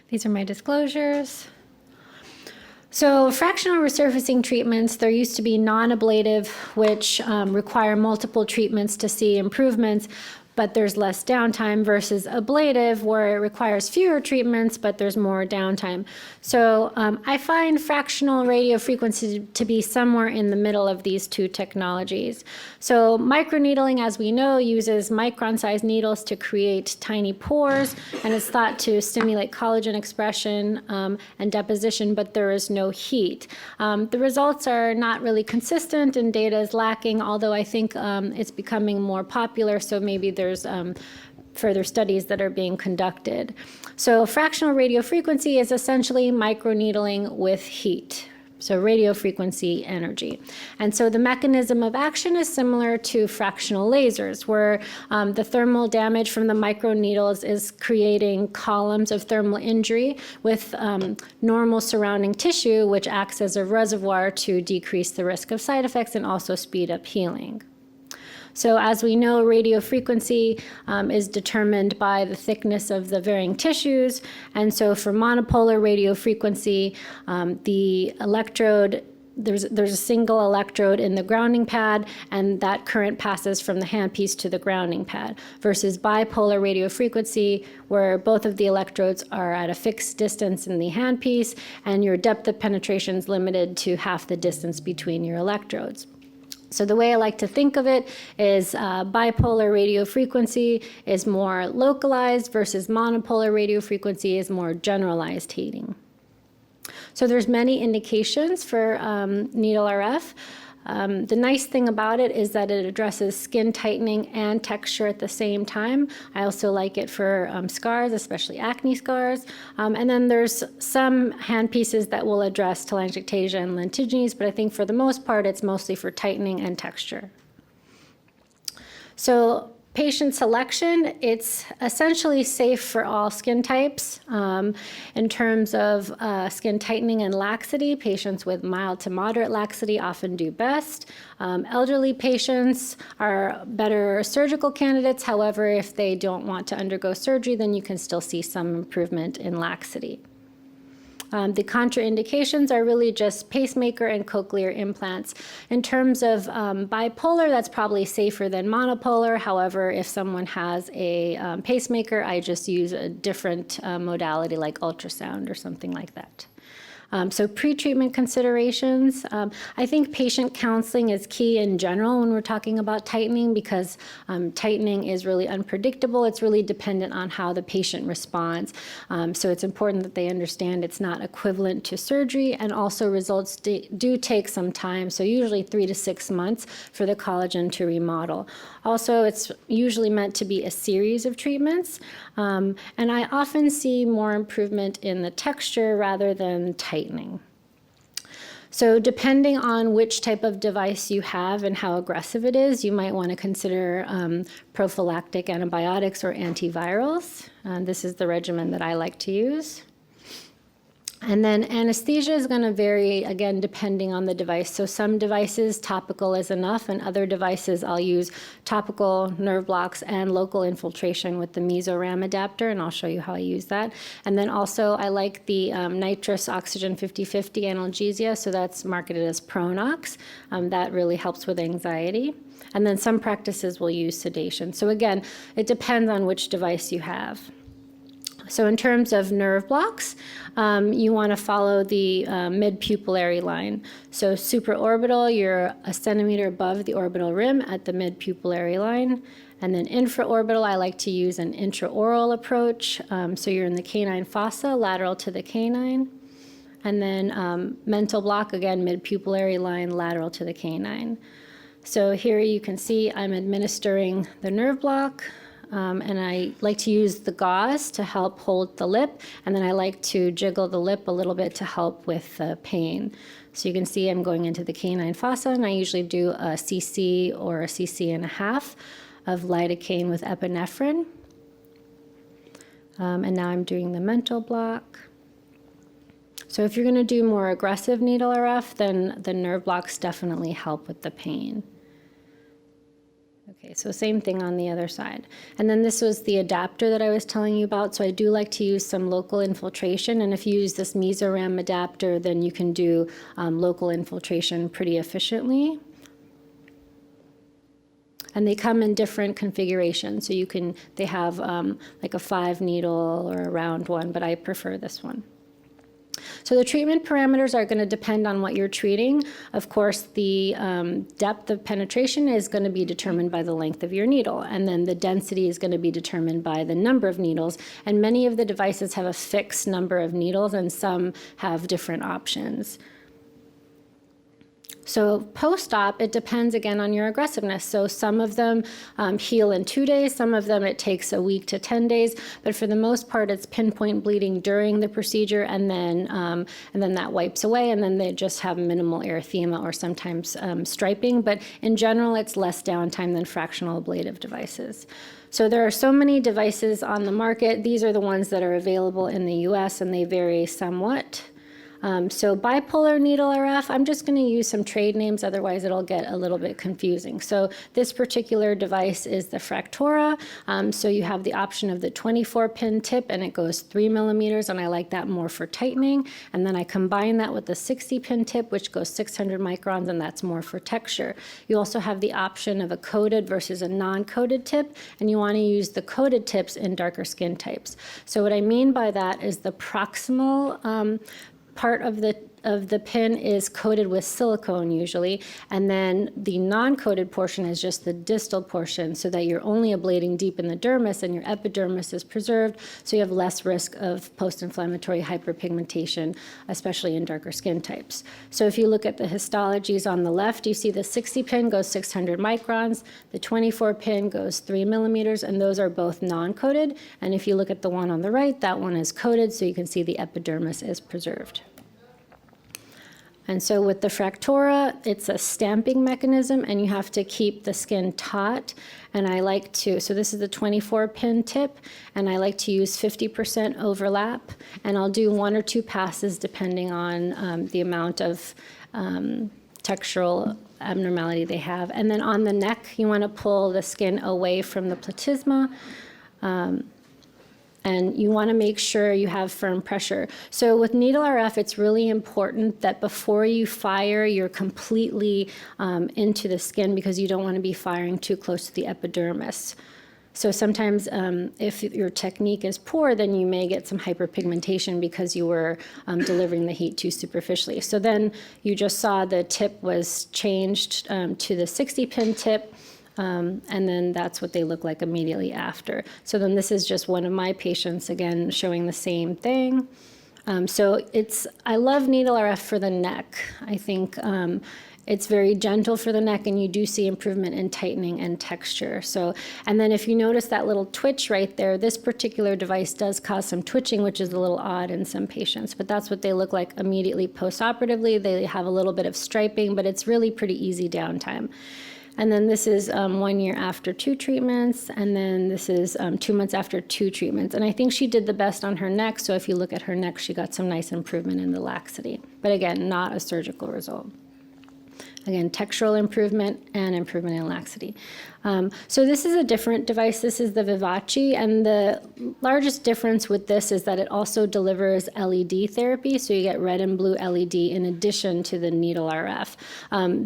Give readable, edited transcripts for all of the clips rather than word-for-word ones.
These are my disclosures. So fractional resurfacing treatments, there used to be non-ablative, which require multiple treatments to see improvements, but there's less downtime, versus ablative, where it requires fewer treatments, but there's more downtime. So I find fractional radiofrequency to be somewhere in the middle of these two technologies. So microneedling, as we know, uses micron-sized needles to create tiny pores, and it's thought to stimulate collagen expression and deposition, but there is no heat. The results are not really consistent and data is lacking, although I think it's becoming more popular, so maybe there's further studies that are being conducted. So fractional radiofrequency is essentially microneedling with heat. So radiofrequency energy. And so the mechanism of action is similar to fractional lasers, where the thermal damage from the microneedles is creating columns of thermal injury with normal surrounding tissue, which acts as a reservoir to decrease the risk of side effects and also speed up healing. So as we know, radiofrequency is determined by the thickness of the varying tissues. And so for monopolar radiofrequency, the electrode, there's a single electrode in the grounding pad, and that current passes from the handpiece to the grounding pad, versus bipolar radiofrequency, where both of the electrodes are at a fixed distance in the handpiece, and your depth of penetration is limited to half the distance between your electrodes. So the way I like to think of it is bipolar radiofrequency is more localized versus monopolar radiofrequency is more generalized heating. So there's many indications for needle RF. The nice thing about it is that it addresses skin tightening and texture at the same time. I also like it for scars, especially acne scars. And then there's some handpieces that will address telangiectasia and lentigines, but I think for the most part, it's mostly for tightening and texture. So patient selection, it's essentially safe for all skin types. In terms of skin tightening and laxity, patients with mild to moderate laxity often do best. Elderly patients are better surgical candidates. However, if they don't want to undergo surgery, then you can still see some improvement in laxity. The contraindications are really just pacemaker and cochlear implants. In terms of bipolar, that's probably safer than monopolar. However, if someone has a pacemaker, I just use a different modality like ultrasound or something like that. So pre-treatment considerations. I think patient counseling is key in general when we're talking about tightening, because tightening is really unpredictable. It's really dependent on how the patient responds. So it's important that they understand it's not equivalent to surgery, and also results do take some time, so usually 3 to 6 months for the collagen to remodel. Also, it's usually meant to be a series of treatments, and I often see more improvement in the texture rather than tightening. So depending on which type of device you have and how aggressive it is, you might want to consider prophylactic antibiotics or antivirals. This is the regimen that I like to use. And then anesthesia is going to vary, again, depending on the device. So some devices, topical is enough, and other devices, I'll use topical nerve blocks and local infiltration with the mesoram adapter, and I'll show you how I use that. And then also, I like the nitrous oxygen 50/50 analgesia, so that's marketed as Pronox. That really helps with anxiety. And then some practices will use sedation. So again, it depends on which device you have. So in terms of nerve blocks, you want to follow the mid-pupillary line. So supraorbital, you're 1 centimeter above the orbital rim at the mid-pupillary line. And then infraorbital, I like to use an intraoral approach. So you're in the canine fossa, lateral to the canine. And then mental block, again, mid-pupillary line, lateral to the canine. So here you can see I'm administering the nerve block. And I like to use the gauze to help hold the lip, and then I like to jiggle the lip a little bit to help with the pain. So you can see I'm going into the canine fossa, and I usually do a cc or a cc.5 of lidocaine with epinephrine. And now I'm doing the mental block. So if you're going to do more aggressive needle RF, then the nerve blocks definitely help with the pain. Okay. Okay, so same thing on the other side. And then this was the adapter that I was telling you about. So I do like to use some local infiltration. And if you use this mesoram adapter, then you can do local infiltration pretty efficiently. And they come in different configurations. So they have like a 5 needle or a round one, but I prefer this one. So the treatment parameters are going to depend on what you're treating. Of course, the depth of penetration is going to be determined by the length of your needle, and then the density is going to be determined by the number of needles. And many of the devices have a fixed number of needles, and some have different options. So post-op, it depends again on your aggressiveness. So some of them heal in 2 days, some of them it takes a week to 10 days, but for the most part, it's pinpoint bleeding during the procedure, and then that wipes away, and then they just have minimal erythema or sometimes striping. But in general, it's less downtime than fractional ablative devices. So there are so many devices on the market. These are the ones that are available in the US, and they vary somewhat. So bipolar needle RF, I'm just going to use some trade names, otherwise it'll get a little bit confusing. So this particular device is the Fractora. So you have the option of the 24-pin tip, and it goes 3 millimeters, and I like that more for tightening. And then I combine that with the 60-pin tip, which goes 600 microns, and that's more for texture. You also have the option of a coated versus a non-coated tip, and you want to use the coated tips in darker skin types. So what I mean by that is the proximal part of the pin is coated with silicone usually, and then the non-coated portion is just the distal portion, so that you're only ablating deep in the dermis and your epidermis is preserved, so you have less risk of post-inflammatory hyperpigmentation, especially in darker skin types. So if you look at the histologies on the left, you see the 60 pin goes 600 microns, the 24 pin goes 3 millimeters, and those are both non-coated. And if you look at the one on the right, that one is coated, so you can see the epidermis is preserved. And so with the Fractora, it's a stamping mechanism, and you have to keep the skin taut. And I like to, so this is the 24-pin tip, and I like to use 50% overlap, and I'll do 1 or 2 passes depending on the amount of textural abnormality they have. And then on the neck, you want to pull the skin away from the platysma. And you want to make sure you have firm pressure. So with needle RF, it's really important that before you fire, you're completely into the skin, because you don't want to be firing too close to the epidermis. So sometimes if your technique is poor, then you may get some hyperpigmentation because you were delivering the heat too superficially. So then you just saw the tip was changed to the 60-pin tip. And then that's what they look like immediately after. So then this is just one of my patients, again, showing the same thing. I love needle RF for the neck. I think it's very gentle for the neck, and you do see improvement in tightening and texture. So, and then if you notice that little twitch right there, this particular device does cause some twitching, which is a little odd in some patients, but that's what they look like immediately post-operatively. They have a little bit of striping, but it's really pretty easy downtime. And then this is 1 year after 2 treatments, and then this is 2 months after 2 treatments. And I think she did the best on her neck, so if you look at her neck, she got some nice improvement in the laxity. But again, not a surgical result. Again, textural improvement and improvement in laxity. So this is a different device. This is the Vivace, and the largest difference with this is that it also delivers LED therapy, so you get red and blue LED in addition to the needle RF.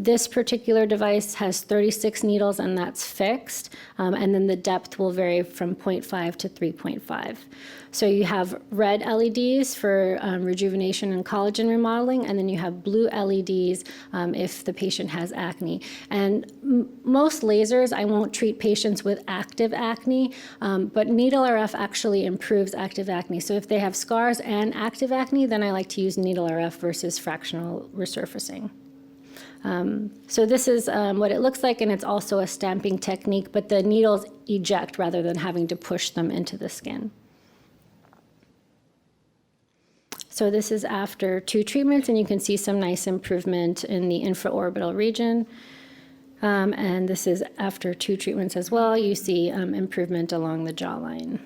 This particular device has 36 needles, and that's fixed, and then the depth will vary from 0.5 to 3.5. So you have red LEDs for rejuvenation and collagen remodeling, and then you have blue LEDs if the patient has acne. And most lasers, I won't treat patients with active acne, but needle RF actually improves active acne. So if they have scars and active acne, then I like to use needle RF versus fractional resurfacing. So this is what it looks like, and it's also a stamping technique, but the needles eject rather than having to push them into the skin. So this is after 2 treatments, and you can see some nice improvement in the infraorbital region. And this is after 2 treatments as well. You see improvement along the jawline.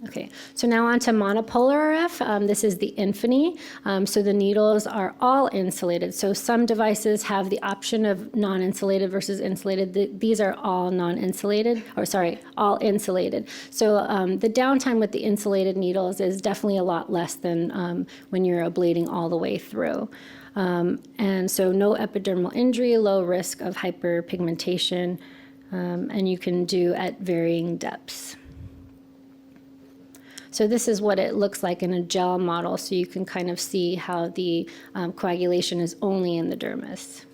Okay, so now on to monopolar RF. This is the Infini. So the needles are all insulated. So some devices have the option of non-insulated versus insulated. These are all non-insulated, or sorry, all insulated. So the downtime with the insulated needles is definitely a lot less than when you're ablating all the way through. And so no epidermal injury, low risk of hyperpigmentation, and you can do at varying depths. So this is what it looks like in a gel model, so you can kind of see how the coagulation is only in the dermis.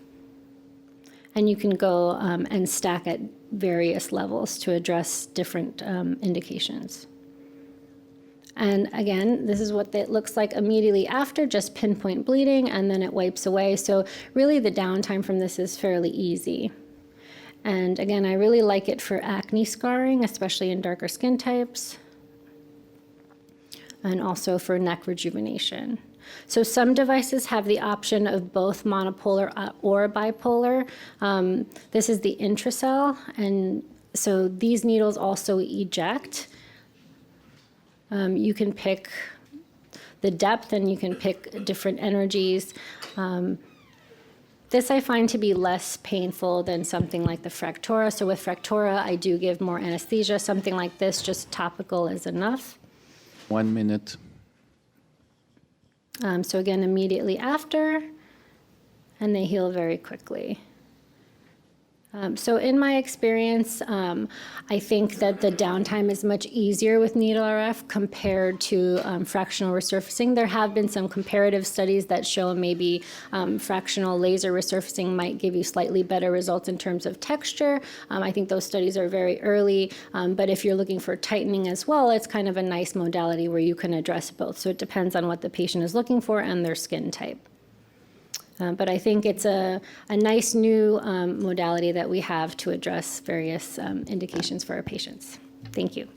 And you can go and stack at various levels to address different indications. And again, this is what it looks like immediately after, just pinpoint bleeding, and then it wipes away. So really the downtime from this is fairly easy. And again, I really like it for acne scarring, especially in darker skin types, and also for neck rejuvenation. So some devices have the option of both monopolar or bipolar. This is the Intracell, and so these needles also eject. You can pick the depth and you can pick different energies. This I find to be less painful than something like the Fractora. So with Fractora, I do give more anesthesia. Something like this, just topical is enough. 1 minute. So again, immediately after, and they heal very quickly. So in my experience, I think that the downtime is much easier with needle RF compared to fractional resurfacing. There have been some comparative studies that show maybe fractional laser resurfacing might give you slightly better results in terms of texture. I think those studies are very early, but if you're looking for tightening as well, it's kind of a nice modality where you can address both. So it depends on what the patient is looking for and their skin type. But I think it's a nice new modality that we have to address various indications for our patients. Thank you.